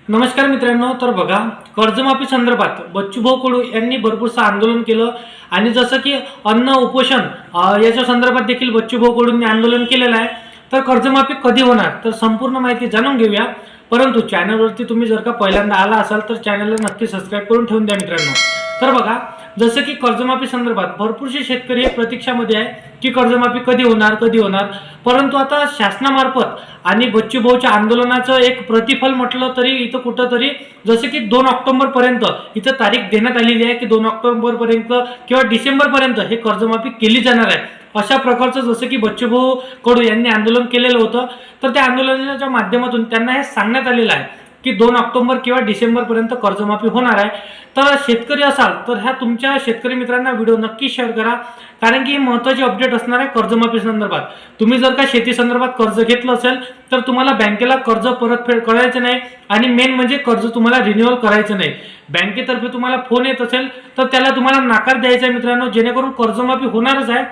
नमस्कार मित्रांनो, तर बघा कर्जमाफी संदर्भात बच्चूभाऊ कडू यांनी भरपूरसं आंदोलन केलं आणि जसं की अन्न उपोषण याच्या संदर्भात देखील बच्चूभाऊ कडूंनी आंदोलन केलेलं आहे। तर कर्जमाफी कधी होणार तर संपूर्ण माहिती जाणून घेऊया। परंतु चॅनलवरती तुम्ही जर का पहिल्यांदा आला असाल तर चॅनलला नक्की सबस्क्राइब करून ठेवून द्या मित्रांनो। तर बघा जसं की कर्जमाफी संदर्भात भरपूरसे शेतकरी हे प्रतीक्षामध्ये आहे की कर्जमाफी कधी होणार। परंतु आता शासनामार्फत आणि बच्चूभाऊच्या आंदोलनाचं एक प्रतिफल म्हटलं तरी इथं कुठंतरी जसं की 2 ऑक्टोबर पर्यंत इथं तारीख देण्यात आलेली आहे की 2 ऑक्टोबर पर्यंत किंवा डिसेंबर पर्यंत हे कर्जमाफी केली जाणार आहे। अशा प्रकारचं जसं की बच्चूभाऊ कडू यांनी आंदोलन केलेलं होतं, तर त्या आंदोलनाच्या माध्यमातून त्यांना हे सांगण्यात आलेलं आहे की 2 ऑक्टोबर किंवा डिसेंबर पर्यंत कर्जमाफी होणार आहे। तर शेतकरी असाल तर ह्या तुमच्या शेतकरी मित्रांना व्हिडिओ नक्की शेअर करा, कारण की ही महत्त्वाची अपडेट असणार आहे कर्जमाफी संदर्भात। तुम्ही जर का शेती संदर्भात कर्ज घेतलं असेल तर तुम्हाला बँकेला कर्ज परतफेड करायचं नाही आणि मेन म्हणजे कर्ज तुम्हाला रिन्युअल करायचं नाही। बँकेतर्फे तुम्हाला फोन येत असेल तर त्याला तुम्हाला नकार द्यायचा आहे मित्रांनो, जेणेकरून कर्जमाफी होणारच आहे।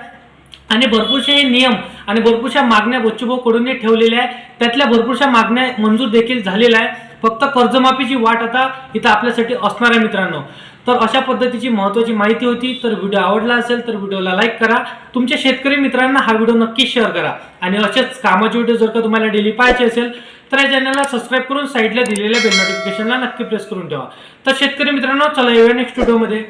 आणि भरपूरसे नियम आणि भरपूरशा मागण्या बच्चूभाऊ कडून ठेवलेल्या आहे, त्यातल्या भरपूरशा मागण्या मंजूर देखील झालेल्या आहे। फक्त कर्जमाफीची वाट आता इथं आपल्यासाठी असणार आहे मित्रांनो। तर अशा पद्धतीची महत्त्वाची माहिती होती। तर व्हिडिओ आवडला असेल तर व्हिडिओला लाईक करा, तुमच्या शेतकरी मित्रांना हा व्हिडिओ नक्की शेअर करा आणि असेच कामाचे व्हिडिओ जर का तुम्हाला डेली पाहायचे असेल तर या चॅनलला सबस्क्राइब करून साईडला दिलेल्या बेल नोटिफिकेशनला नक्की प्रेस करून ठेवा। तर शेतकरी मित्रांनो, चला येऊया नेक्स्ट व्हिडिओमध्ये।